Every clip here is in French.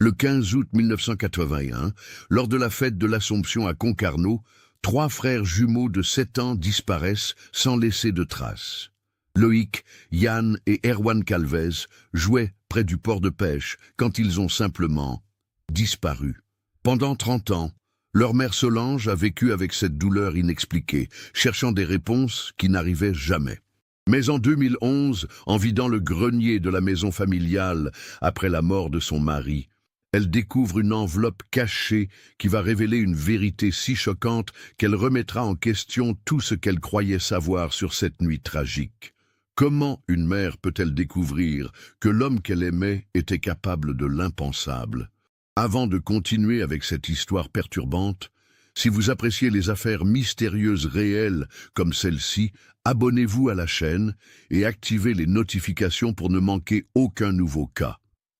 Le 15 août 1981, lors de la fête de l'Assomption à Concarneau, 3 frères jumeaux de 7 ans disparaissent sans laisser de traces. Loïc, Yann et Erwan Calvez jouaient près du port de pêche quand ils ont simplement disparu. Pendant 30 ans, leur mère Solange a vécu avec cette douleur inexpliquée, cherchant des réponses qui n'arrivaient jamais. Mais en 2011, en vidant le grenier de la maison familiale après la mort de son mari, elle découvre une enveloppe cachée qui va révéler une vérité si choquante qu'elle remettra en question tout ce qu'elle croyait savoir sur cette nuit tragique. Comment une mère peut-elle découvrir que l'homme qu'elle aimait était capable de l'impensable? Avant de continuer avec cette histoire perturbante, si vous appréciez les affaires mystérieuses réelles comme celle-ci, abonnez-vous à la chaîne et activez les notifications pour ne manquer aucun nouveau cas.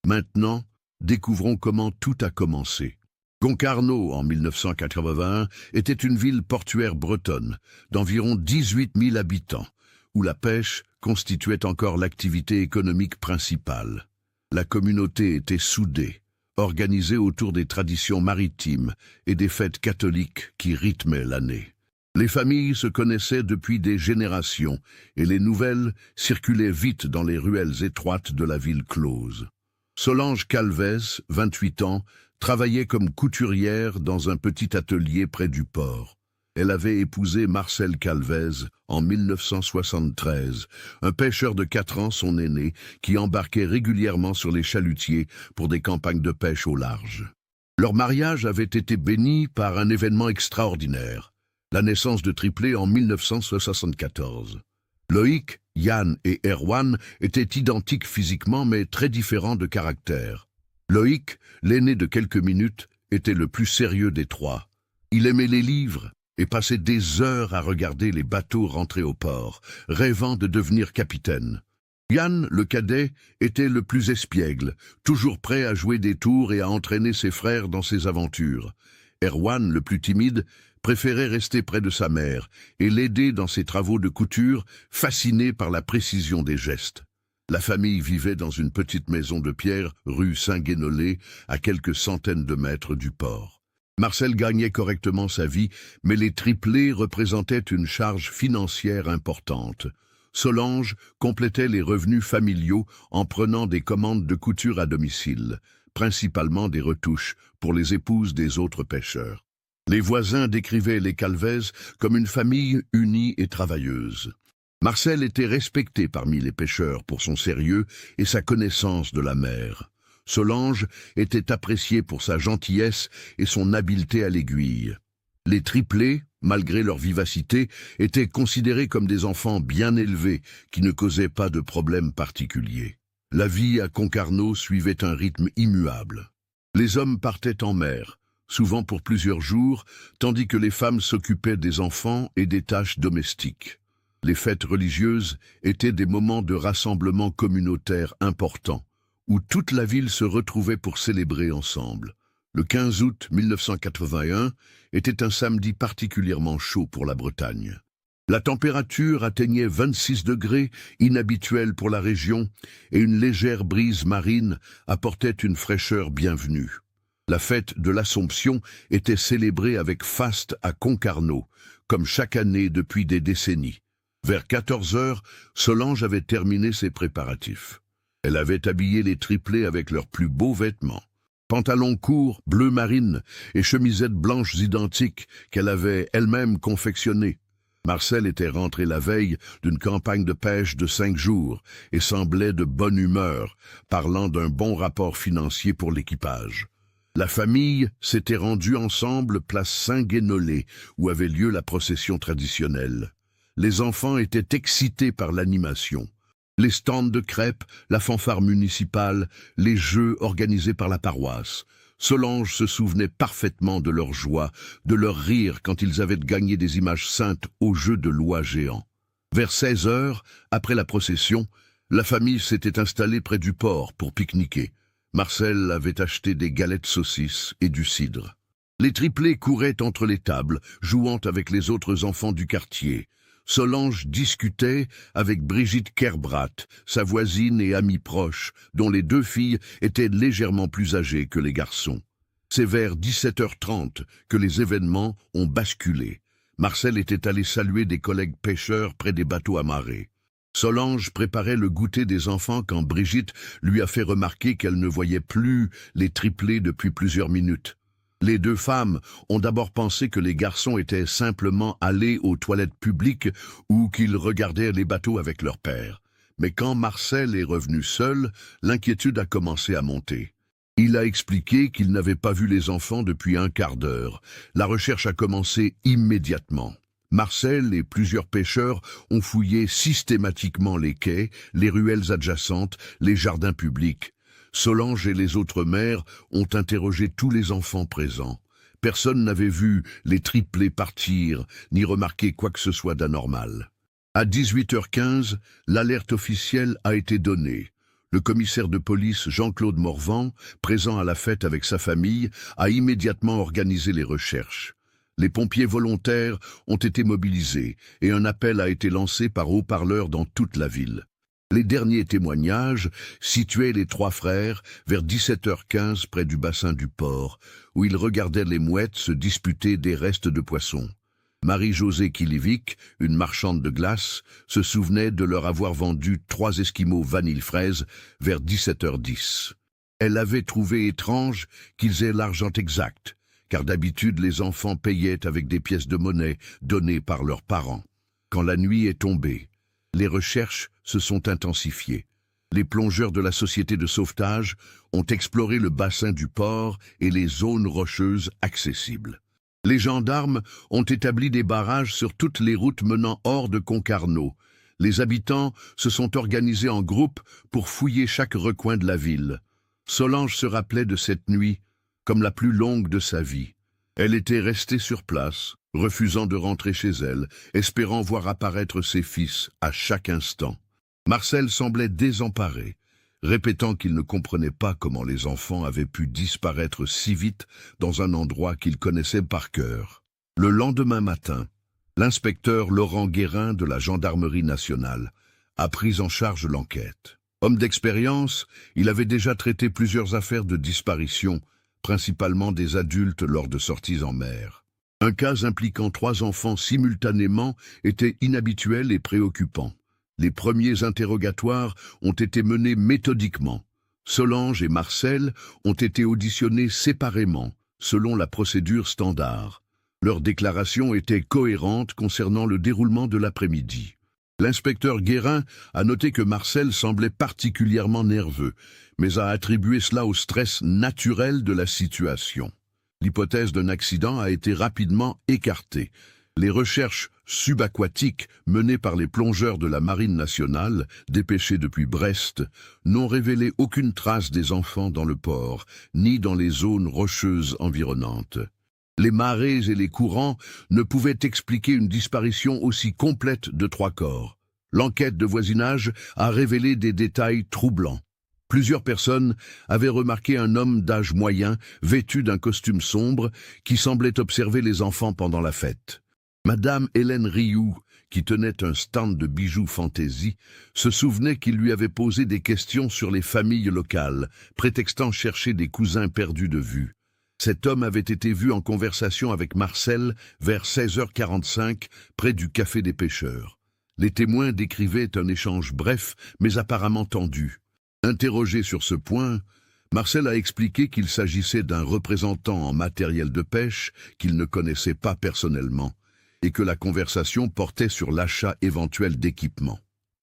Maintenant, découvrons comment tout a commencé. Concarneau, en 1981, était une ville portuaire bretonne d'environ 18 000 habitants, où la pêche constituait encore l'activité économique principale. La communauté était soudée, organisée autour des traditions maritimes et des fêtes catholiques qui rythmaient l'année. Les familles se connaissaient depuis des générations et les nouvelles circulaient vite dans les ruelles étroites de la ville close. Solange Calvez, 28 ans, travaillait comme couturière dans un petit atelier près du port. Elle avait épousé Marcel Calvez en 1973, un pêcheur de 4 ans, son aîné, qui embarquait régulièrement sur les chalutiers pour des campagnes de pêche au large. Leur mariage avait été béni par un événement extraordinaire, la naissance de triplés en 1974. Loïc, Yann et Erwan étaient identiques physiquement mais très différents de caractère. Loïc, l'aîné de quelques minutes, était le plus sérieux des 3. Il aimait les livres et passait des heures à regarder les bateaux rentrer au port, rêvant de devenir capitaine. Yann, le cadet, était le plus espiègle, toujours prêt à jouer des tours et à entraîner ses frères dans ses aventures. Erwan, le plus timide, préférait rester près de sa mère et l'aider dans ses travaux de couture, fasciné par la précision des gestes. La famille vivait dans une petite maison de pierre rue Saint-Guénolé, à quelques centaines de mètres du port. Marcel gagnait correctement sa vie, mais les triplés représentaient une charge financière importante. Solange complétait les revenus familiaux en prenant des commandes de couture à domicile, principalement des retouches pour les épouses des autres pêcheurs. Les voisins décrivaient les Calvez comme une famille unie et travailleuse. Marcel était respecté parmi les pêcheurs pour son sérieux et sa connaissance de la mer. Solange était appréciée pour sa gentillesse et son habileté à l'aiguille. Les triplés, malgré leur vivacité, étaient considérés comme des enfants bien élevés qui ne causaient pas de problèmes particuliers. La vie à Concarneau suivait un rythme immuable. Les hommes partaient en mer, souvent pour plusieurs jours, tandis que les femmes s'occupaient des enfants et des tâches domestiques. Les fêtes religieuses étaient des moments de rassemblement communautaire importants, où toute la ville se retrouvait pour célébrer ensemble. Le 15 août 1981 était un samedi particulièrement chaud pour la Bretagne. La température atteignait 26 degrés, inhabituelle pour la région, et une légère brise marine apportait une fraîcheur bienvenue. La fête de l'Assomption était célébrée avec faste à Concarneau, comme chaque année depuis des décennies. Vers 14 heures, Solange avait terminé ses préparatifs. Elle avait habillé les triplés avec leurs plus beaux vêtements. Pantalons courts, bleu marine et chemisettes blanches identiques qu'elle avait elle-même confectionnées. Marcel était rentré la veille d'une campagne de pêche de 5 jours et semblait de bonne humeur, parlant d'un bon rapport financier pour l'équipage. La famille s'était rendue ensemble place Saint-Guénolé, où avait lieu la procession traditionnelle. Les enfants étaient excités par l'animation. Les stands de crêpes, la fanfare municipale, les jeux organisés par la paroisse. Solange se souvenait parfaitement de leur joie, de leur rire quand ils avaient gagné des images saintes au jeu de l'oie géant. Vers 16 heures, après la procession, la famille s'était installée près du port pour pique-niquer. Marcel avait acheté des galettes saucisses et du cidre. Les triplés couraient entre les tables, jouant avec les autres enfants du quartier. Solange discutait avec Brigitte Kerbrath, sa voisine et amie proche, dont les deux filles étaient légèrement plus âgées que les garçons. C'est vers 17h30 que les événements ont basculé. Marcel était allé saluer des collègues pêcheurs près des bateaux amarrés. Solange préparait le goûter des enfants quand Brigitte lui a fait remarquer qu'elle ne voyait plus les triplés depuis plusieurs minutes. Les deux femmes ont d'abord pensé que les garçons étaient simplement allés aux toilettes publiques ou qu'ils regardaient les bateaux avec leur père. Mais quand Marcel est revenu seul, l'inquiétude a commencé à monter. Il a expliqué qu'il n'avait pas vu les enfants depuis un quart d'heure. La recherche a commencé immédiatement. Marcel et plusieurs pêcheurs ont fouillé systématiquement les quais, les ruelles adjacentes, les jardins publics. Solange et les autres mères ont interrogé tous les enfants présents. Personne n'avait vu les triplés partir, ni remarqué quoi que ce soit d'anormal. À 18h15, l'alerte officielle a été donnée. Le commissaire de police Jean-Claude Morvan, présent à la fête avec sa famille, a immédiatement organisé les recherches. Les pompiers volontaires ont été mobilisés et un appel a été lancé par haut-parleur dans toute la ville. Les derniers témoignages situaient les trois frères vers 17h15 près du bassin du port, où ils regardaient les mouettes se disputer des restes de poissons. Marie-Josée Kilivic, une marchande de glace, se souvenait de leur avoir vendu 3 esquimaux vanille-fraise vers 17h10. Elle avait trouvé étrange qu'ils aient l'argent exact, car d'habitude les enfants payaient avec des pièces de monnaie données par leurs parents. Quand la nuit est tombée, les recherches se sont intensifiées. Les plongeurs de la société de sauvetage ont exploré le bassin du port et les zones rocheuses accessibles. Les gendarmes ont établi des barrages sur toutes les routes menant hors de Concarneau. Les habitants se sont organisés en groupe pour fouiller chaque recoin de la ville. Solange se rappelait de cette nuit comme la plus longue de sa vie. Elle était restée sur place, refusant de rentrer chez elle, espérant voir apparaître ses fils à chaque instant. Marcel semblait désemparé, répétant qu'il ne comprenait pas comment les enfants avaient pu disparaître si vite dans un endroit qu'ils connaissaient par cœur. Le lendemain matin, l'inspecteur Laurent Guérin de la Gendarmerie nationale a pris en charge l'enquête. Homme d'expérience, il avait déjà traité plusieurs affaires de disparition, principalement des adultes lors de sorties en mer. Un cas impliquant 3 enfants simultanément était inhabituel et préoccupant. Les premiers interrogatoires ont été menés méthodiquement. Solange et Marcel ont été auditionnés séparément, selon la procédure standard. Leurs déclarations étaient cohérentes concernant le déroulement de l'après-midi. L'inspecteur Guérin a noté que Marcel semblait particulièrement nerveux, mais a attribué cela au stress naturel de la situation. L'hypothèse d'un accident a été rapidement écartée. Les recherches subaquatiques menées par les plongeurs de la Marine nationale, dépêchés depuis Brest, n'ont révélé aucune trace des enfants dans le port, ni dans les zones rocheuses environnantes. Les marées et les courants ne pouvaient expliquer une disparition aussi complète de 3 corps. L'enquête de voisinage a révélé des détails troublants. Plusieurs personnes avaient remarqué un homme d'âge moyen, vêtu d'un costume sombre, qui semblait observer les enfants pendant la fête. Madame Hélène Rioux, qui tenait un stand de bijoux fantaisie, se souvenait qu'il lui avait posé des questions sur les familles locales, prétextant chercher des cousins perdus de vue. Cet homme avait été vu en conversation avec Marcel vers 16h45 près du Café des Pêcheurs. Les témoins décrivaient un échange bref mais apparemment tendu. Interrogé sur ce point, Marcel a expliqué qu'il s'agissait d'un représentant en matériel de pêche qu'il ne connaissait pas personnellement et que la conversation portait sur l'achat éventuel d'équipements.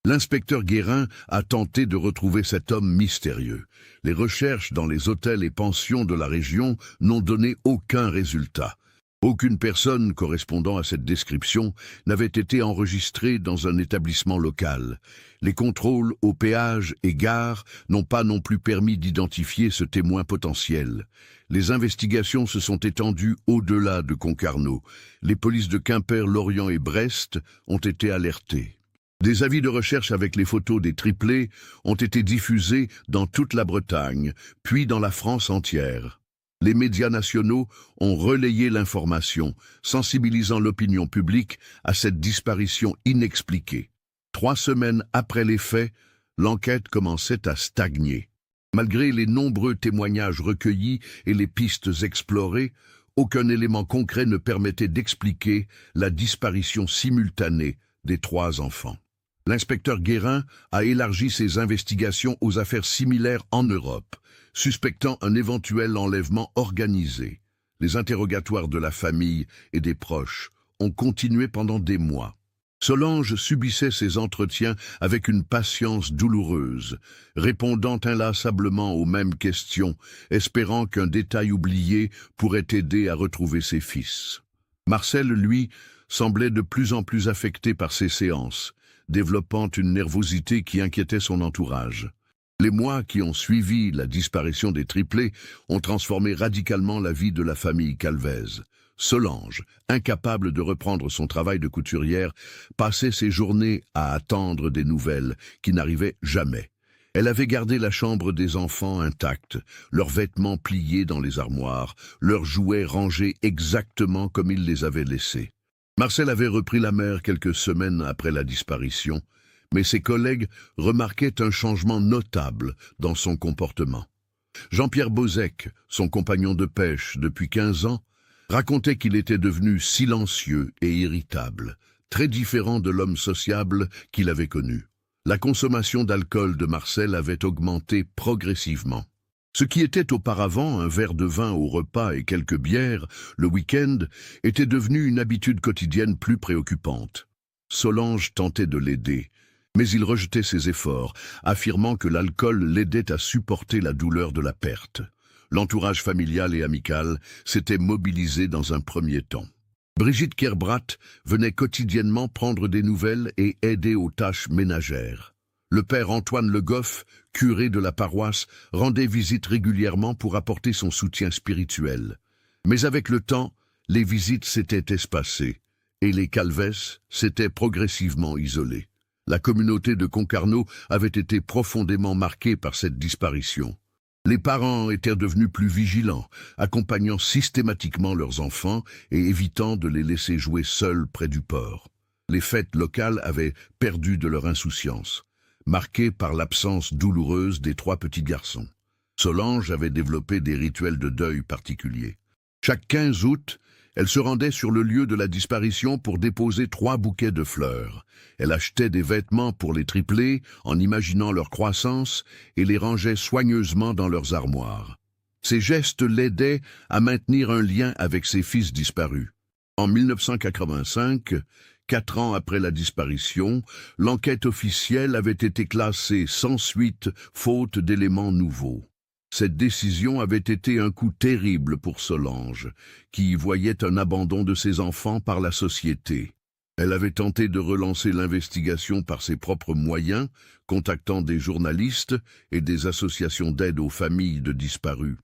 L'inspecteur Guérin a tenté de retrouver cet homme mystérieux. Les recherches dans les hôtels et pensions de la région n'ont donné aucun résultat. Aucune personne correspondant à cette description n'avait été enregistrée dans un établissement local. Les contrôles aux péages et gares n'ont pas non plus permis d'identifier ce témoin potentiel. Les investigations se sont étendues au-delà de Concarneau. Les polices de Quimper, Lorient et Brest ont été alertées. Des avis de recherche avec les photos des triplés ont été diffusés dans toute la Bretagne, puis dans la France entière. Les médias nationaux ont relayé l'information, sensibilisant l'opinion publique à cette disparition inexpliquée. 3 semaines après les faits, l'enquête commençait à stagner. Malgré les nombreux témoignages recueillis et les pistes explorées, aucun élément concret ne permettait d'expliquer la disparition simultanée des 3 enfants. L'inspecteur Guérin a élargi ses investigations aux affaires similaires en Europe, suspectant un éventuel enlèvement organisé. Les interrogatoires de la famille et des proches ont continué pendant des mois. Solange subissait ces entretiens avec une patience douloureuse, répondant inlassablement aux mêmes questions, espérant qu'un détail oublié pourrait aider à retrouver ses fils. Marcel, lui, semblait de plus en plus affecté par ces séances, développant une nervosité qui inquiétait son entourage. Les mois qui ont suivi la disparition des triplés ont transformé radicalement la vie de la famille Calvez. Solange, incapable de reprendre son travail de couturière, passait ses journées à attendre des nouvelles qui n'arrivaient jamais. Elle avait gardé la chambre des enfants intacte, leurs vêtements pliés dans les armoires, leurs jouets rangés exactement comme ils les avaient laissés. Marcel avait repris la mère quelques semaines après la disparition, mais ses collègues remarquaient un changement notable dans son comportement. Jean-Pierre Bozek, son compagnon de pêche depuis 15 ans, racontait qu'il était devenu silencieux et irritable, très différent de l'homme sociable qu'il avait connu. La consommation d'alcool de Marcel avait augmenté progressivement. Ce qui était auparavant un verre de vin au repas et quelques bières, le week-end, était devenu une habitude quotidienne plus préoccupante. Solange tentait de l'aider, mais il rejetait ses efforts, affirmant que l'alcool l'aidait à supporter la douleur de la perte. L'entourage familial et amical s'était mobilisé dans un premier temps. Brigitte Kerbrat venait quotidiennement prendre des nouvelles et aider aux tâches ménagères. Le père Antoine Le Goff, curé de la paroisse, rendait visite régulièrement pour apporter son soutien spirituel. Mais avec le temps, les visites s'étaient espacées et les Calvez s'étaient progressivement isolés. La communauté de Concarneau avait été profondément marquée par cette disparition. Les parents étaient devenus plus vigilants, accompagnant systématiquement leurs enfants et évitant de les laisser jouer seuls près du port. Les fêtes locales avaient perdu de leur insouciance, marquées par l'absence douloureuse des 3 petits garçons. Solange avait développé des rituels de deuil particuliers. Chaque 15 août, elle se rendait sur le lieu de la disparition pour déposer 3 bouquets de fleurs. Elle achetait des vêtements pour les triplés en imaginant leur croissance et les rangeait soigneusement dans leurs armoires. Ces gestes l'aidaient à maintenir un lien avec ses fils disparus. En 1985, 4 ans après la disparition, l'enquête officielle avait été classée sans suite faute d'éléments nouveaux. Cette décision avait été un coup terrible pour Solange, qui y voyait un abandon de ses enfants par la société. Elle avait tenté de relancer l'investigation par ses propres moyens, contactant des journalistes et des associations d'aide aux familles de disparus.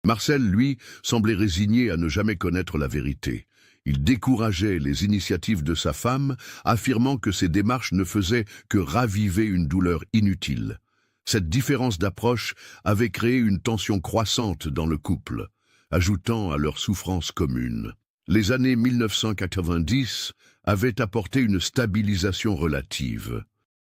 Marcel, lui, semblait résigné à ne jamais connaître la vérité. Il décourageait les initiatives de sa femme, affirmant que ces démarches ne faisaient que raviver une douleur inutile. Cette différence d'approche avait créé une tension croissante dans le couple, ajoutant à leur souffrance commune. Les années 1990 avaient apporté une stabilisation relative.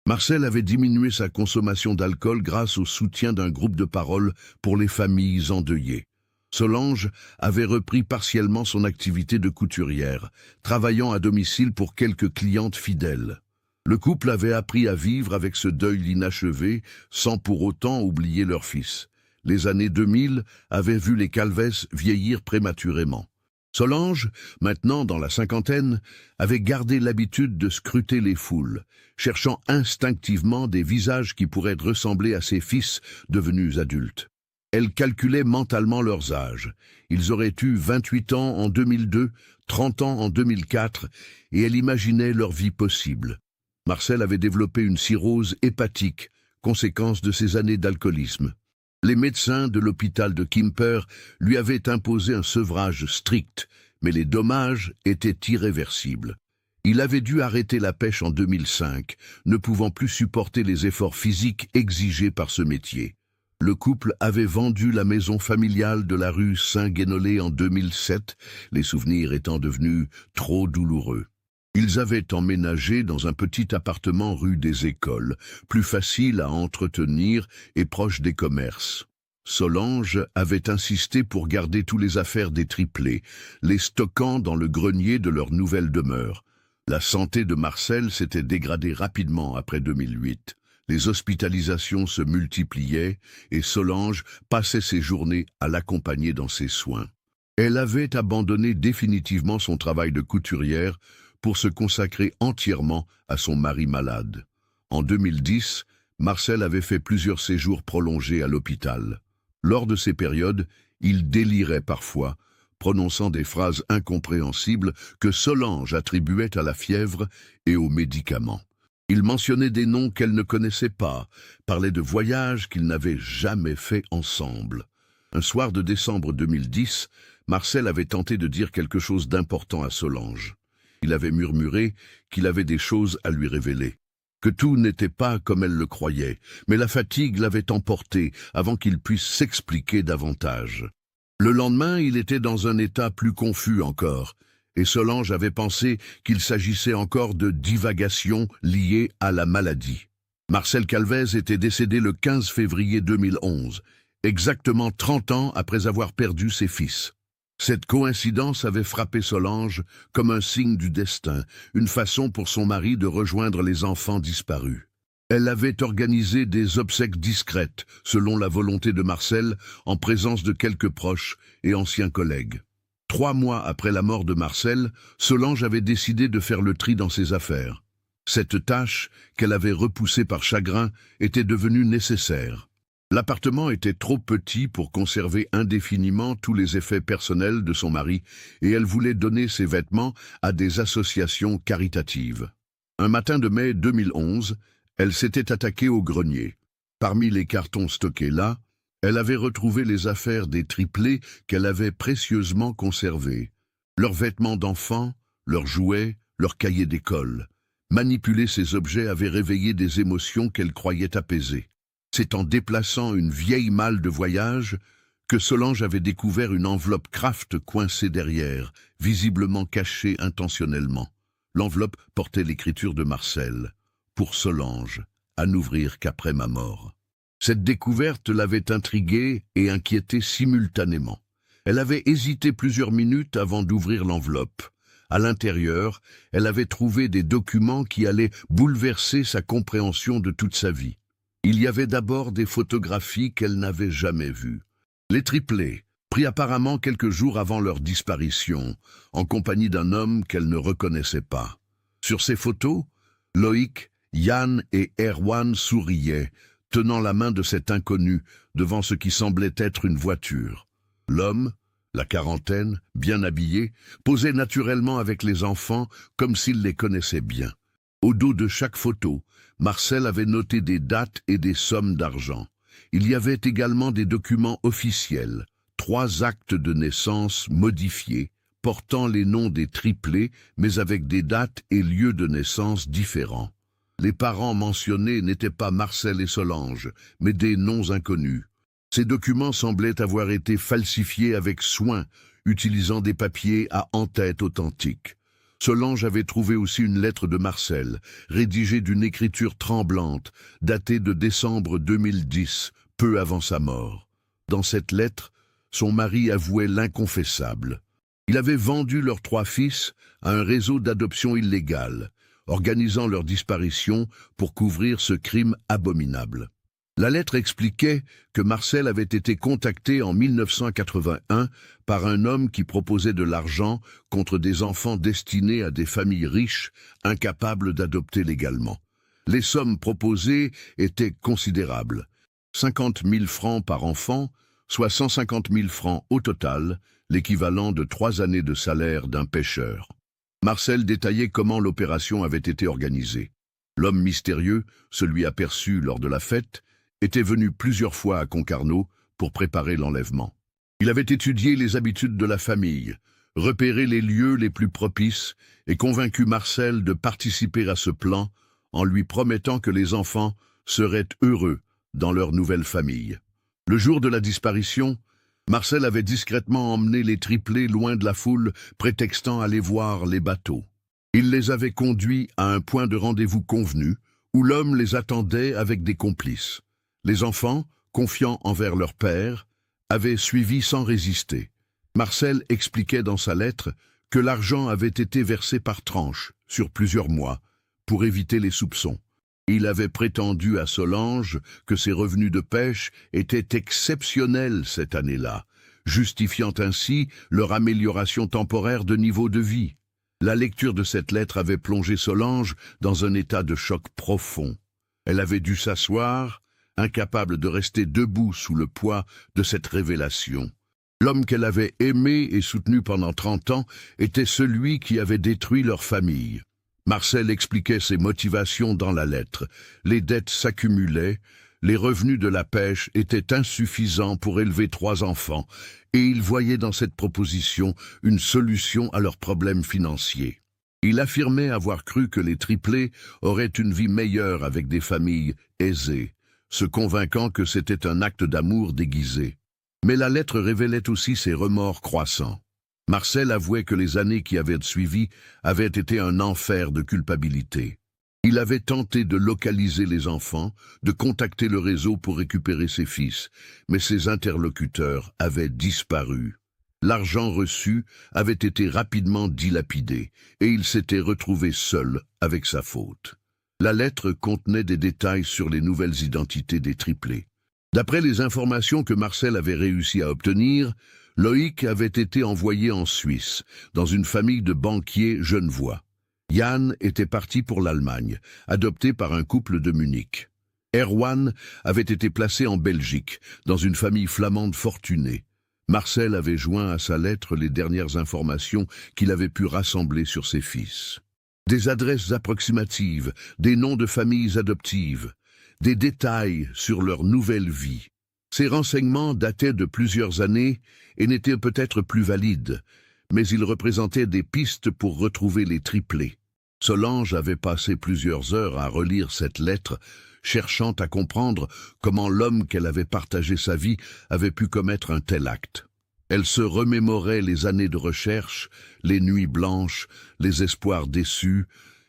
Marcel avait diminué sa consommation d'alcool grâce au soutien d'un groupe de parole pour les familles endeuillées. Solange avait repris partiellement son activité de couturière, travaillant à domicile pour quelques clientes fidèles. Le couple avait appris à vivre avec ce deuil inachevé, sans pour autant oublier leur fils. Les années 2000 avaient vu les Calvez vieillir prématurément. Solange, maintenant dans la cinquantaine, avait gardé l'habitude de scruter les foules, cherchant instinctivement des visages qui pourraient ressembler à ses fils devenus adultes. Elle calculait mentalement leurs âges. Ils auraient eu 28 ans en 2002, 30 ans en 2004, et elle imaginait leur vie possible. Marcel avait développé une cirrhose hépatique, conséquence de ses années d'alcoolisme. Les médecins de l'hôpital de Quimper lui avaient imposé un sevrage strict, mais les dommages étaient irréversibles. Il avait dû arrêter la pêche en 2005, ne pouvant plus supporter les efforts physiques exigés par ce métier. Le couple avait vendu la maison familiale de la rue Saint-Guénolé en 2007, les souvenirs étant devenus trop douloureux. Ils avaient emménagé dans un petit appartement rue des Écoles, plus facile à entretenir et proche des commerces. Solange avait insisté pour garder tous les affaires des triplés, les stockant dans le grenier de leur nouvelle demeure. La santé de Marcel s'était dégradée rapidement après 2008. Les hospitalisations se multipliaient et Solange passait ses journées à l'accompagner dans ses soins. Elle avait abandonné définitivement son travail de couturière pour se consacrer entièrement à son mari malade. En 2010, Marcel avait fait plusieurs séjours prolongés à l'hôpital. Lors de ces périodes, il délirait parfois, prononçant des phrases incompréhensibles que Solange attribuait à la fièvre et aux médicaments. Il mentionnait des noms qu'elle ne connaissait pas, parlait de voyages qu'ils n'avaient jamais faits ensemble. Un soir de décembre 2010, Marcel avait tenté de dire quelque chose d'important à Solange. Il avait murmuré qu'il avait des choses à lui révéler, que tout n'était pas comme elle le croyait, mais la fatigue l'avait emporté avant qu'il puisse s'expliquer davantage. Le lendemain, il était dans un état plus confus encore, et Solange avait pensé qu'il s'agissait encore de divagations liées à la maladie. Marcel Calvez était décédé le 15 février 2011, exactement 30 ans après avoir perdu ses fils. Cette coïncidence avait frappé Solange comme un signe du destin, une façon pour son mari de rejoindre les enfants disparus. Elle avait organisé des obsèques discrètes, selon la volonté de Marcel, en présence de quelques proches et anciens collègues. 3 mois après la mort de Marcel, Solange avait décidé de faire le tri dans ses affaires. Cette tâche, qu'elle avait repoussée par chagrin, était devenue nécessaire. L'appartement était trop petit pour conserver indéfiniment tous les effets personnels de son mari, et elle voulait donner ses vêtements à des associations caritatives. Un matin de mai 2011, elle s'était attaquée au grenier. Parmi les cartons stockés là, elle avait retrouvé les affaires des triplés qu'elle avait précieusement conservés. Leurs vêtements d'enfants, leurs jouets, leurs cahiers d'école. Manipuler ces objets avait réveillé des émotions qu'elle croyait apaisées. C'est en déplaçant une vieille malle de voyage que Solange avait découvert une enveloppe Kraft coincée derrière, visiblement cachée intentionnellement. L'enveloppe portait l'écriture de Marcel. Pour Solange, à n'ouvrir qu'après ma mort. Cette découverte l'avait intriguée et inquiétée simultanément. Elle avait hésité plusieurs minutes avant d'ouvrir l'enveloppe. À l'intérieur, elle avait trouvé des documents qui allaient bouleverser sa compréhension de toute sa vie. Il y avait d'abord des photographies qu'elle n'avait jamais vues. Les triplés, pris apparemment quelques jours avant leur disparition, en compagnie d'un homme qu'elle ne reconnaissait pas. Sur ces photos, Loïc, Yann et Erwan souriaient, tenant la main de cet inconnu devant ce qui semblait être une voiture. L'homme, la quarantaine, bien habillé, posait naturellement avec les enfants comme s'il les connaissait bien. Au dos de chaque photo, Marcel avait noté des dates et des sommes d'argent. Il y avait également des documents officiels, 3 actes de naissance modifiés, portant les noms des triplés, mais avec des dates et lieux de naissance différents. Les parents mentionnés n'étaient pas Marcel et Solange, mais des noms inconnus. Ces documents semblaient avoir été falsifiés avec soin, utilisant des papiers à en-tête authentiques. Solange avait trouvé aussi une lettre de Marcel, rédigée d'une écriture tremblante, datée de décembre 2010, peu avant sa mort. Dans cette lettre, son mari avouait l'inconfessable. Il avait vendu leurs 3 fils à un réseau d'adoption illégale, organisant leur disparition pour couvrir ce crime abominable. La lettre expliquait que Marcel avait été contacté en 1981 par un homme qui proposait de l'argent contre des enfants destinés à des familles riches, incapables d'adopter légalement. Les sommes proposées étaient considérables. 50 000 francs par enfant, soit 150 000 francs au total, l'équivalent de 3 années de salaire d'un pêcheur. Marcel détaillait comment l'opération avait été organisée. L'homme mystérieux, celui aperçu lors de la fête, était venu plusieurs fois à Concarneau pour préparer l'enlèvement. Il avait étudié les habitudes de la famille, repéré les lieux les plus propices et convaincu Marcel de participer à ce plan en lui promettant que les enfants seraient heureux dans leur nouvelle famille. Le jour de la disparition, Marcel avait discrètement emmené les triplés loin de la foule, prétextant aller voir les bateaux. Il les avait conduits à un point de rendez-vous convenu, où l'homme les attendait avec des complices. Les enfants, confiants envers leur père, avaient suivi sans résister. Marcel expliquait dans sa lettre que l'argent avait été versé par tranches, sur plusieurs mois, pour éviter les soupçons. Il avait prétendu à Solange que ses revenus de pêche étaient exceptionnels cette année-là, justifiant ainsi leur amélioration temporaire de niveau de vie. La lecture de cette lettre avait plongé Solange dans un état de choc profond. Elle avait dû s'asseoir, incapable de rester debout sous le poids de cette révélation. L'homme qu'elle avait aimé et soutenu pendant 30 ans était celui qui avait détruit leur famille. Marcel expliquait ses motivations dans la lettre. Les dettes s'accumulaient, les revenus de la pêche étaient insuffisants pour élever 3 enfants, et il voyait dans cette proposition une solution à leurs problèmes financiers. Il affirmait avoir cru que les triplés auraient une vie meilleure avec des familles aisées, se convainquant que c'était un acte d'amour déguisé. Mais la lettre révélait aussi ses remords croissants. Marcel avouait que les années qui avaient suivi avaient été un enfer de culpabilité. Il avait tenté de localiser les enfants, de contacter le réseau pour récupérer ses fils, mais ses interlocuteurs avaient disparu. L'argent reçu avait été rapidement dilapidé, et il s'était retrouvé seul avec sa faute. La lettre contenait des détails sur les nouvelles identités des triplés. D'après les informations que Marcel avait réussi à obtenir, Loïc avait été envoyé en Suisse, dans une famille de banquiers genevois. Yann était parti pour l'Allemagne, adopté par un couple de Munich. Erwan avait été placé en Belgique, dans une famille flamande fortunée. Marcel avait joint à sa lettre les dernières informations qu'il avait pu rassembler sur ses fils. Des adresses approximatives, des noms de familles adoptives, des détails sur leur nouvelle vie. Ces renseignements dataient de plusieurs années et n'étaient peut-être plus valides, mais ils représentaient des pistes pour retrouver les triplés. Solange avait passé plusieurs heures à relire cette lettre, cherchant à comprendre comment l'homme qu'elle avait partagé sa vie avait pu commettre un tel acte. Elle se remémorait les années de recherche, les nuits blanches, les espoirs déçus,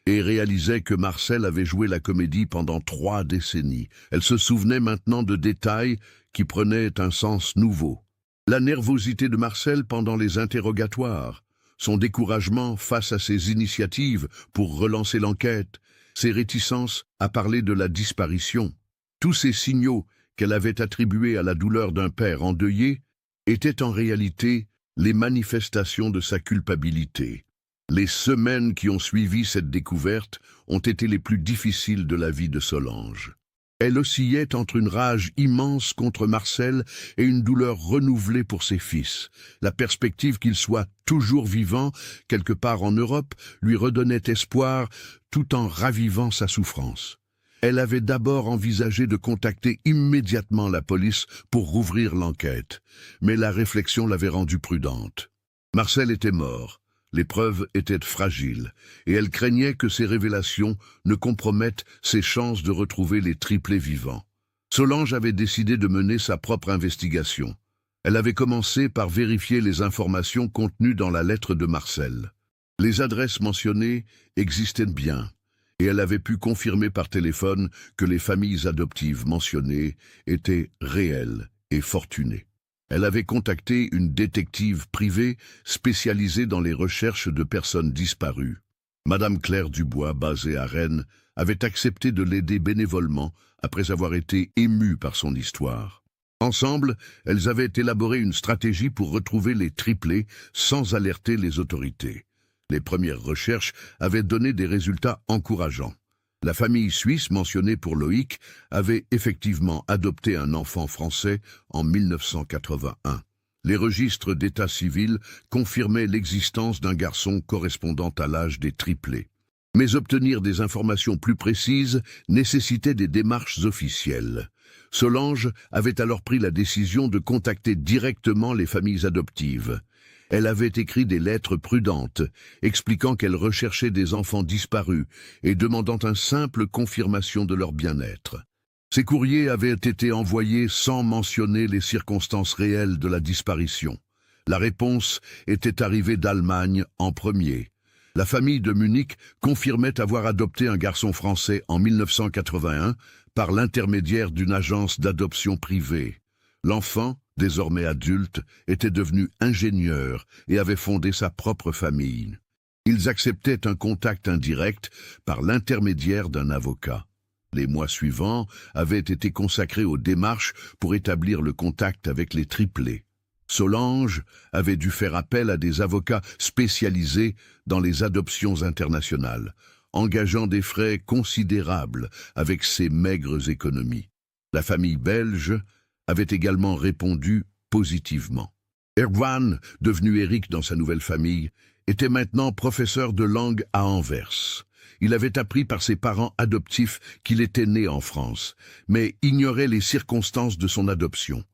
et réalisait que Marcel avait joué la comédie pendant 3 décennies. Elle se souvenait maintenant de détails qui prenaient un sens nouveau. La nervosité de Marcel pendant les interrogatoires, son découragement face à ses initiatives pour relancer l'enquête, ses réticences à parler de la disparition, tous ces signaux qu'elle avait attribués à la douleur d'un père endeuillé étaient en réalité les manifestations de sa culpabilité. Les semaines qui ont suivi cette découverte ont été les plus difficiles de la vie de Solange. Elle oscillait entre une rage immense contre Marcel et une douleur renouvelée pour ses fils. La perspective qu'il soit toujours vivant, quelque part en Europe, lui redonnait espoir tout en ravivant sa souffrance. Elle avait d'abord envisagé de contacter immédiatement la police pour rouvrir l'enquête, mais la réflexion l'avait rendue prudente. Marcel était mort. Les preuves étaient fragiles, et elle craignait que ces révélations ne compromettent ses chances de retrouver les triplés vivants. Solange avait décidé de mener sa propre investigation. Elle avait commencé par vérifier les informations contenues dans la lettre de Marcel. Les adresses mentionnées existaient bien, et elle avait pu confirmer par téléphone que les familles adoptives mentionnées étaient réelles et fortunées. Elle avait contacté une détective privée spécialisée dans les recherches de personnes disparues. Madame Claire Dubois, basée à Rennes, avait accepté de l'aider bénévolement après avoir été émue par son histoire. Ensemble, elles avaient élaboré une stratégie pour retrouver les triplés sans alerter les autorités. Les premières recherches avaient donné des résultats encourageants. La famille suisse mentionnée pour Loïc avait effectivement adopté un enfant français en 1981. Les registres d'état civil confirmaient l'existence d'un garçon correspondant à l'âge des triplés. Mais obtenir des informations plus précises nécessitait des démarches officielles. Solange avait alors pris la décision de contacter directement les familles adoptives. Elle avait écrit des lettres prudentes, expliquant qu'elle recherchait des enfants disparus et demandant une simple confirmation de leur bien-être. Ces courriers avaient été envoyés sans mentionner les circonstances réelles de la disparition. La réponse était arrivée d'Allemagne en premier. La famille de Munich confirmait avoir adopté un garçon français en 1981 par l'intermédiaire d'une agence d'adoption privée. L'enfant, désormais adulte, était devenu ingénieur et avait fondé sa propre famille. Ils acceptaient un contact indirect par l'intermédiaire d'un avocat. Les mois suivants avaient été consacrés aux démarches pour établir le contact avec les triplés. Solange avait dû faire appel à des avocats spécialisés dans les adoptions internationales, engageant des frais considérables avec ses maigres économies. La famille belge avait également répondu positivement. Erwan, devenu Eric dans sa nouvelle famille, était maintenant professeur de langue à Anvers. Il avait appris par ses parents adoptifs qu'il était né en France, mais ignorait les circonstances de son adoption.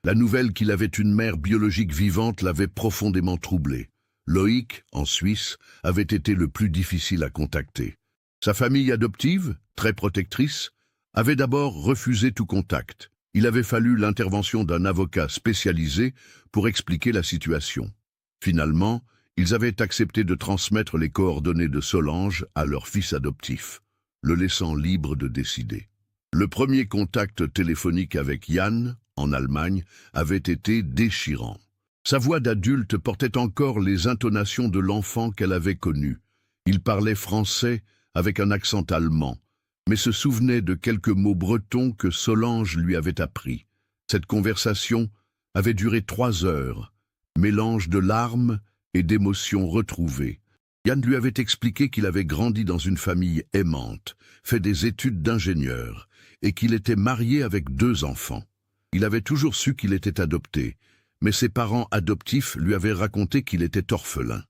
La nouvelle qu'il avait une mère biologique vivante l'avait profondément troublé. Loïc, en Suisse, avait été le plus difficile à contacter. Sa famille adoptive, très protectrice, avait d'abord refusé tout contact. Il avait fallu l'intervention d'un avocat spécialisé pour expliquer la situation. Finalement, ils avaient accepté de transmettre les coordonnées de Solange à leur fils adoptif, le laissant libre de décider. Le premier contact téléphonique avec Yann, en Allemagne, avait été déchirant. Sa voix d'adulte portait encore les intonations de l'enfant qu'elle avait connu. Il parlait français avec un accent allemand, mais se souvenait de quelques mots bretons que Solange lui avait appris. Cette conversation avait duré 3 heures, mélange de larmes et d'émotions retrouvées. Yann lui avait expliqué qu'il avait grandi dans une famille aimante, fait des études d'ingénieur, et qu'il était marié avec 2 enfants. Il avait toujours su qu'il était adopté, mais ses parents adoptifs lui avaient raconté qu'il était orphelin.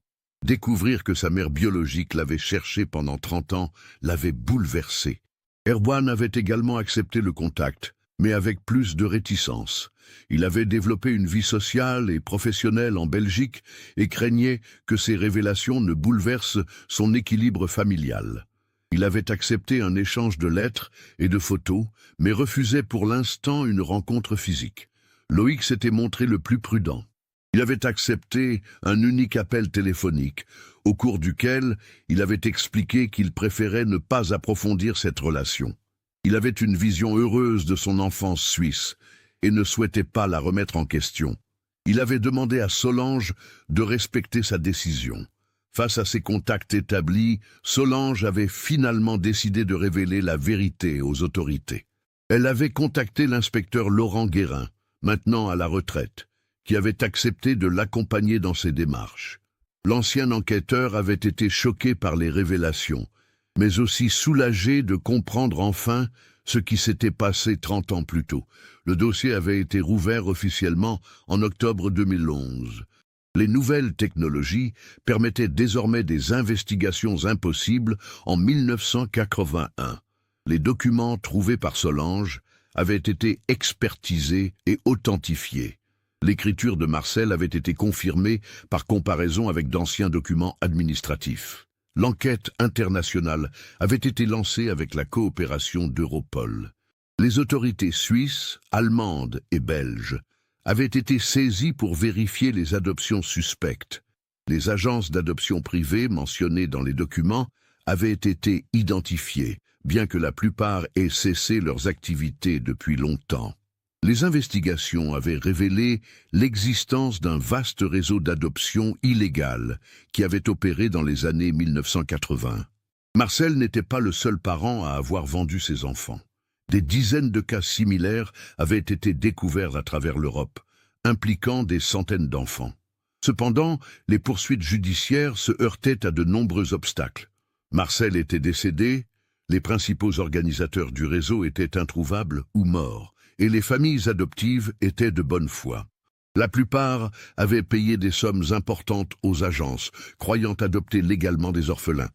Découvrir que sa mère biologique l'avait cherché pendant 30 ans l'avait bouleversé. Erwan avait également accepté le contact, mais avec plus de réticence. Il avait développé une vie sociale et professionnelle en Belgique et craignait que ces révélations ne bouleversent son équilibre familial. Il avait accepté un échange de lettres et de photos, mais refusait pour l'instant une rencontre physique. Loïc s'était montré le plus prudent. Il avait accepté un unique appel téléphonique, au cours duquel il avait expliqué qu'il préférait ne pas approfondir cette relation. Il avait une vision heureuse de son enfance suisse et ne souhaitait pas la remettre en question. Il avait demandé à Solange de respecter sa décision. Face à ces contacts établis, Solange avait finalement décidé de révéler la vérité aux autorités. Elle avait contacté l'inspecteur Laurent Guérin, maintenant à la retraite, qui avait accepté de l'accompagner dans ses démarches. L'ancien enquêteur avait été choqué par les révélations, mais aussi soulagé de comprendre enfin ce qui s'était passé 30 ans plus tôt. Le dossier avait été rouvert officiellement en octobre 2011. Les nouvelles technologies permettaient désormais des investigations impossibles en 1981. Les documents trouvés par Solange avaient été expertisés et authentifiés. L'écriture de Marcel avait été confirmée par comparaison avec d'anciens documents administratifs. L'enquête internationale avait été lancée avec la coopération d'Europol. Les autorités suisses, allemandes et belges avaient été saisies pour vérifier les adoptions suspectes. Les agences d'adoption privées mentionnées dans les documents avaient été identifiées, bien que la plupart aient cessé leurs activités depuis longtemps. Les investigations avaient révélé l'existence d'un vaste réseau d'adoption illégale qui avait opéré dans les années 1980. Marcel n'était pas le seul parent à avoir vendu ses enfants. Des dizaines de cas similaires avaient été découverts à travers l'Europe, impliquant des centaines d'enfants. Cependant, les poursuites judiciaires se heurtaient à de nombreux obstacles. Marcel était décédé, les principaux organisateurs du réseau étaient introuvables ou morts, et les familles adoptives étaient de bonne foi. La plupart avaient payé des sommes importantes aux agences, croyant adopter légalement des orphelins.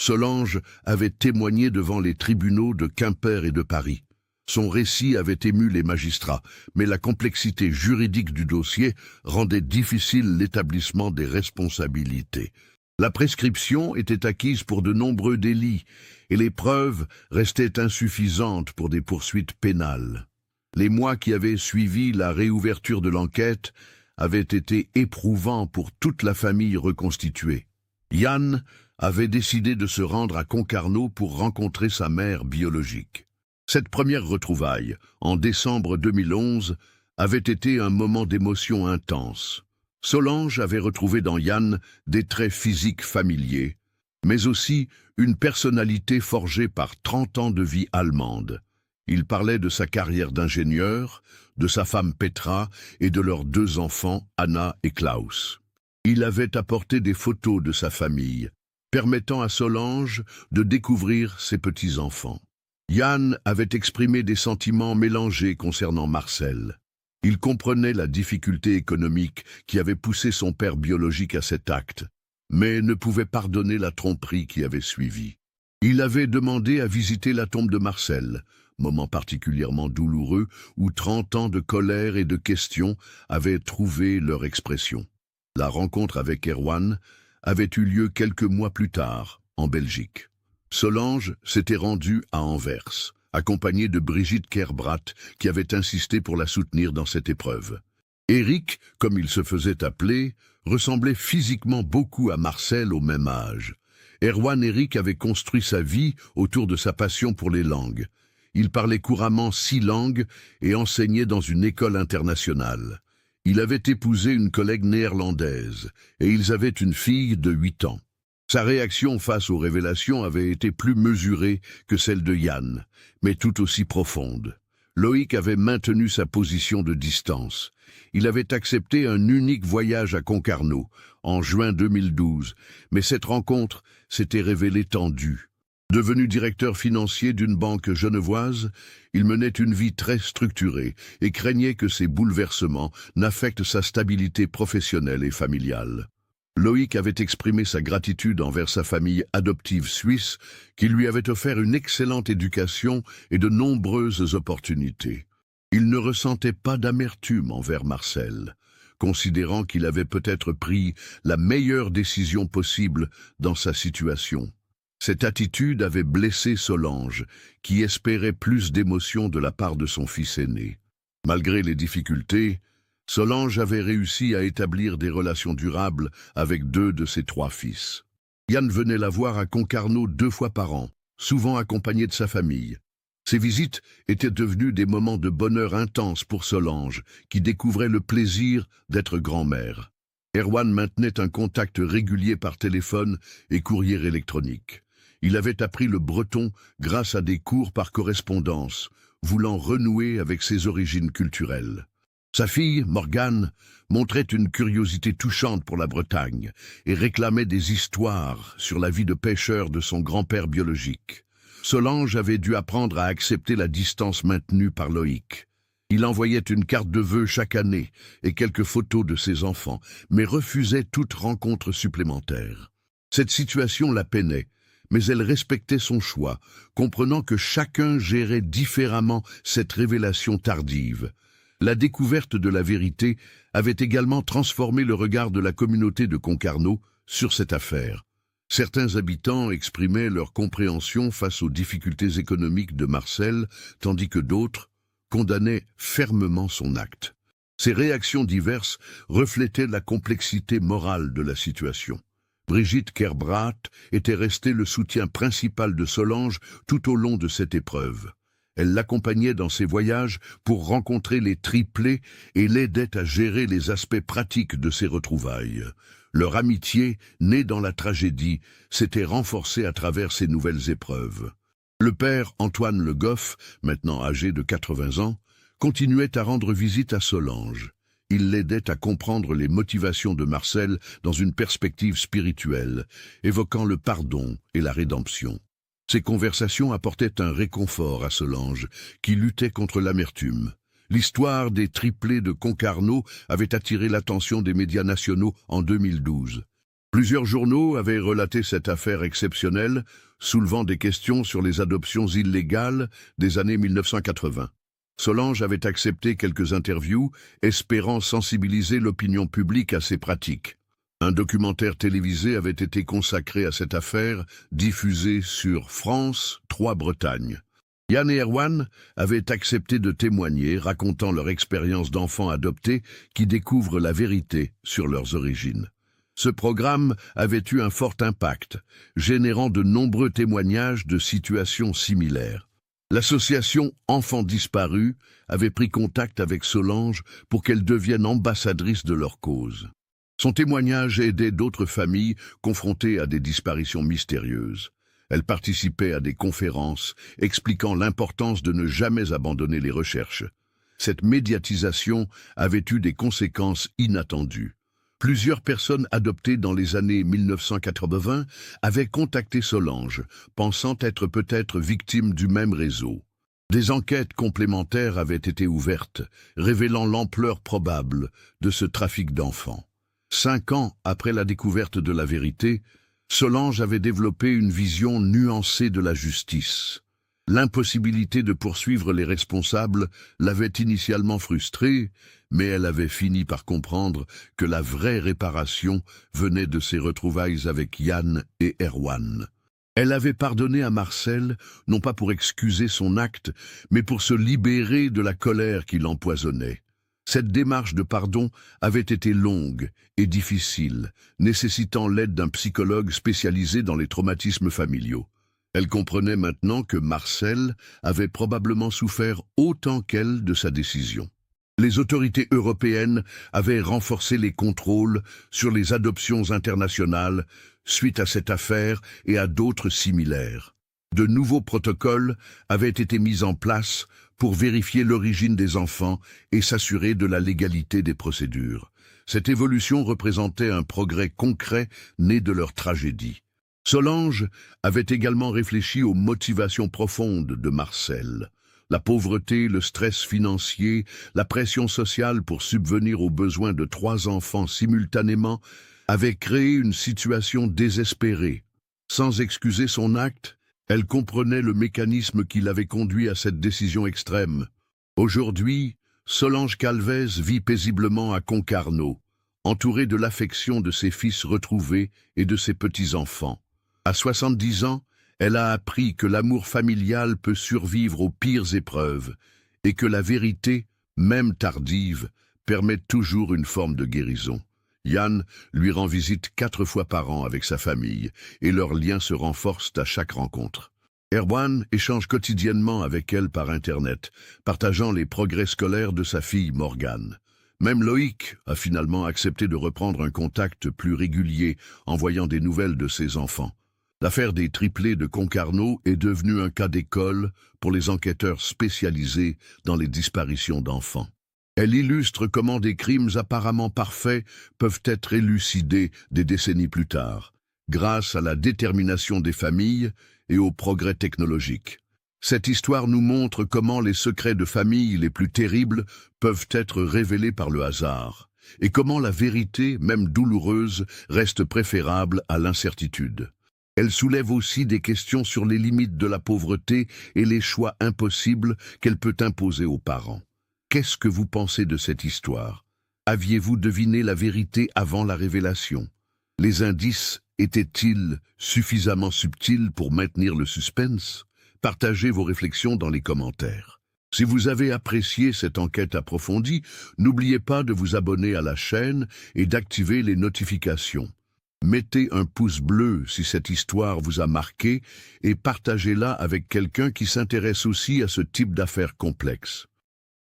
Solange avait témoigné devant les tribunaux de Quimper et de Paris. Son récit avait ému les magistrats, mais la complexité juridique du dossier rendait difficile l'établissement des responsabilités. La prescription était acquise pour de nombreux délits et les preuves restaient insuffisantes pour des poursuites pénales. Les mois qui avaient suivi la réouverture de l'enquête avaient été éprouvants pour toute la famille reconstituée. Yann avait décidé de se rendre à Concarneau pour rencontrer sa mère biologique. Cette première retrouvaille, en décembre 2011, avait été un moment d'émotion intense. Solange avait retrouvé dans Yann des traits physiques familiers, mais aussi une personnalité forgée par 30 ans de vie allemande. Il parlait de sa carrière d'ingénieur, de sa femme Petra et de leurs 2 enfants, Anna et Klaus. Il avait apporté des photos de sa famille, permettant à Solange de découvrir ses petits-enfants. Yann avait exprimé des sentiments mélangés concernant Marcel. Il comprenait la difficulté économique qui avait poussé son père biologique à cet acte, mais ne pouvait pardonner la tromperie qui avait suivi. Il avait demandé à visiter la tombe de Marcel, moment particulièrement douloureux où 30 ans de colère et de questions avaient trouvé leur expression. La rencontre avec Erwan avait eu lieu quelques mois plus tard, en Belgique. Solange s'était rendue à Anvers, accompagnée de Brigitte Kerbrath, qui avait insisté pour la soutenir dans cette épreuve. Eric, comme il se faisait appeler, ressemblait physiquement beaucoup à Marcel au même âge. Erwan Eric avait construit sa vie autour de sa passion pour les langues. Il parlait couramment 6 langues et enseignait dans une école internationale. Il avait épousé une collègue néerlandaise et ils avaient une fille de 8 ans. Sa réaction face aux révélations avait été plus mesurée que celle de Yann, mais tout aussi profonde. Loïc avait maintenu sa position de distance. Il avait accepté un unique voyage à Concarneau, en juin 2012, mais cette rencontre s'était révélée tendue. Devenu directeur financier d'une banque genevoise, il menait une vie très structurée et craignait que ces bouleversements n'affectent sa stabilité professionnelle et familiale. Loïc avait exprimé sa gratitude envers sa famille adoptive suisse qui lui avait offert une excellente éducation et de nombreuses opportunités. Il ne ressentait pas d'amertume envers Marcel, considérant qu'il avait peut-être pris la meilleure décision possible dans sa situation. Cette attitude avait blessé Solange, qui espérait plus d'émotion de la part de son fils aîné. Malgré les difficultés, Solange avait réussi à établir des relations durables avec 2 de ses 3 fils. Yann venait la voir à Concarneau 2 fois par an, souvent accompagné de sa famille. Ces visites étaient devenues des moments de bonheur intense pour Solange, qui découvrait le plaisir d'être grand-mère. Erwan maintenait un contact régulier par téléphone et courrier électronique. Il avait appris le breton grâce à des cours par correspondance, voulant renouer avec ses origines culturelles. Sa fille, Morgane, montrait une curiosité touchante pour la Bretagne et réclamait des histoires sur la vie de pêcheur de son grand-père biologique. Solange avait dû apprendre à accepter la distance maintenue par Loïc. Il envoyait une carte de vœux chaque année et quelques photos de ses enfants, mais refusait toute rencontre supplémentaire. Cette situation la peinait, mais elle respectait son choix, comprenant que chacun gérait différemment cette révélation tardive. La découverte de la vérité avait également transformé le regard de la communauté de Concarneau sur cette affaire. Certains habitants exprimaient leur compréhension face aux difficultés économiques de Marcel, tandis que d'autres condamnaient fermement son acte. Ces réactions diverses reflétaient la complexité morale de la situation. Brigitte Kerbrath était restée le soutien principal de Solange tout au long de cette épreuve. Elle l'accompagnait dans ses voyages pour rencontrer les triplés et l'aidait à gérer les aspects pratiques de ses retrouvailles. Leur amitié, née dans la tragédie, s'était renforcée à travers ces nouvelles épreuves. Le père Antoine Le Goff, maintenant âgé de 80 ans, continuait à rendre visite à Solange. Il l'aidait à comprendre les motivations de Marcel dans une perspective spirituelle, évoquant le pardon et la rédemption. Ces conversations apportaient un réconfort à Solange, qui luttait contre l'amertume. L'histoire des triplés de Concarneau avait attiré l'attention des médias nationaux en 2012. Plusieurs journaux avaient relaté cette affaire exceptionnelle, soulevant des questions sur les adoptions illégales des années 1980. Solange avait accepté quelques interviews, espérant sensibiliser l'opinion publique à ces pratiques. Un documentaire télévisé avait été consacré à cette affaire, diffusé sur France 3 Bretagne. Yann et Erwan avaient accepté de témoigner, racontant leur expérience d'enfants adoptés qui découvrent la vérité sur leurs origines. Ce programme avait eu un fort impact, générant de nombreux témoignages de situations similaires. L'association Enfants disparus avait pris contact avec Solange pour qu'elle devienne ambassadrice de leur cause. Son témoignage aidait d'autres familles confrontées à des disparitions mystérieuses. Elle participait à des conférences expliquant l'importance de ne jamais abandonner les recherches. Cette médiatisation avait eu des conséquences inattendues. Plusieurs personnes adoptées dans les années 1980 avaient contacté Solange, pensant être peut-être victimes du même réseau. Des enquêtes complémentaires avaient été ouvertes, révélant l'ampleur probable de ce trafic d'enfants. 5 ans après la découverte de la vérité, Solange avait développé une vision nuancée de la justice. L'impossibilité de poursuivre les responsables l'avait initialement frustrée, mais elle avait fini par comprendre que la vraie réparation venait de ses retrouvailles avec Yann et Erwan. Elle avait pardonné à Marcel, non pas pour excuser son acte, mais pour se libérer de la colère qui l'empoisonnait. Cette démarche de pardon avait été longue et difficile, nécessitant l'aide d'un psychologue spécialisé dans les traumatismes familiaux. Elle comprenait maintenant que Marcel avait probablement souffert autant qu'elle de sa décision. Les autorités européennes avaient renforcé les contrôles sur les adoptions internationales suite à cette affaire et à d'autres similaires. De nouveaux protocoles avaient été mis en place pour vérifier l'origine des enfants et s'assurer de la légalité des procédures. Cette évolution représentait un progrès concret né de leur tragédie. Solange avait également réfléchi aux motivations profondes de Marcel. La pauvreté, le stress financier, la pression sociale pour subvenir aux besoins de 3 enfants simultanément avaient créé une situation désespérée. Sans excuser son acte, elle comprenait le mécanisme qui l'avait conduit à cette décision extrême. Aujourd'hui, Solange Calvez vit paisiblement à Concarneau, entourée de l'affection de ses fils retrouvés et de ses petits-enfants. À 70 ans, elle a appris que l'amour familial peut survivre aux pires épreuves et que la vérité, même tardive, permet toujours une forme de guérison. Yann lui rend visite 4 fois par an avec sa famille et leurs liens se renforcent à chaque rencontre. Erwan échange quotidiennement avec elle par Internet, partageant les progrès scolaires de sa fille Morgane. Même Loïc a finalement accepté de reprendre un contact plus régulier, envoyant des nouvelles de ses enfants. L'affaire des triplés de Concarneau est devenue un cas d'école pour les enquêteurs spécialisés dans les disparitions d'enfants. Elle illustre comment des crimes apparemment parfaits peuvent être élucidés des décennies plus tard, grâce à la détermination des familles et au progrès technologique. Cette histoire nous montre comment les secrets de famille les plus terribles peuvent être révélés par le hasard, et comment la vérité, même douloureuse, reste préférable à l'incertitude. Elle soulève aussi des questions sur les limites de la pauvreté et les choix impossibles qu'elle peut imposer aux parents. Qu'est-ce que vous pensez de cette histoire? Aviez-vous deviné la vérité avant la révélation? Les indices étaient-ils suffisamment subtils pour maintenir le suspense? Partagez vos réflexions dans les commentaires. Si vous avez apprécié cette enquête approfondie, n'oubliez pas de vous abonner à la chaîne et d'activer les notifications. Mettez un pouce bleu si cette histoire vous a marqué et partagez-la avec quelqu'un qui s'intéresse aussi à ce type d'affaires complexes.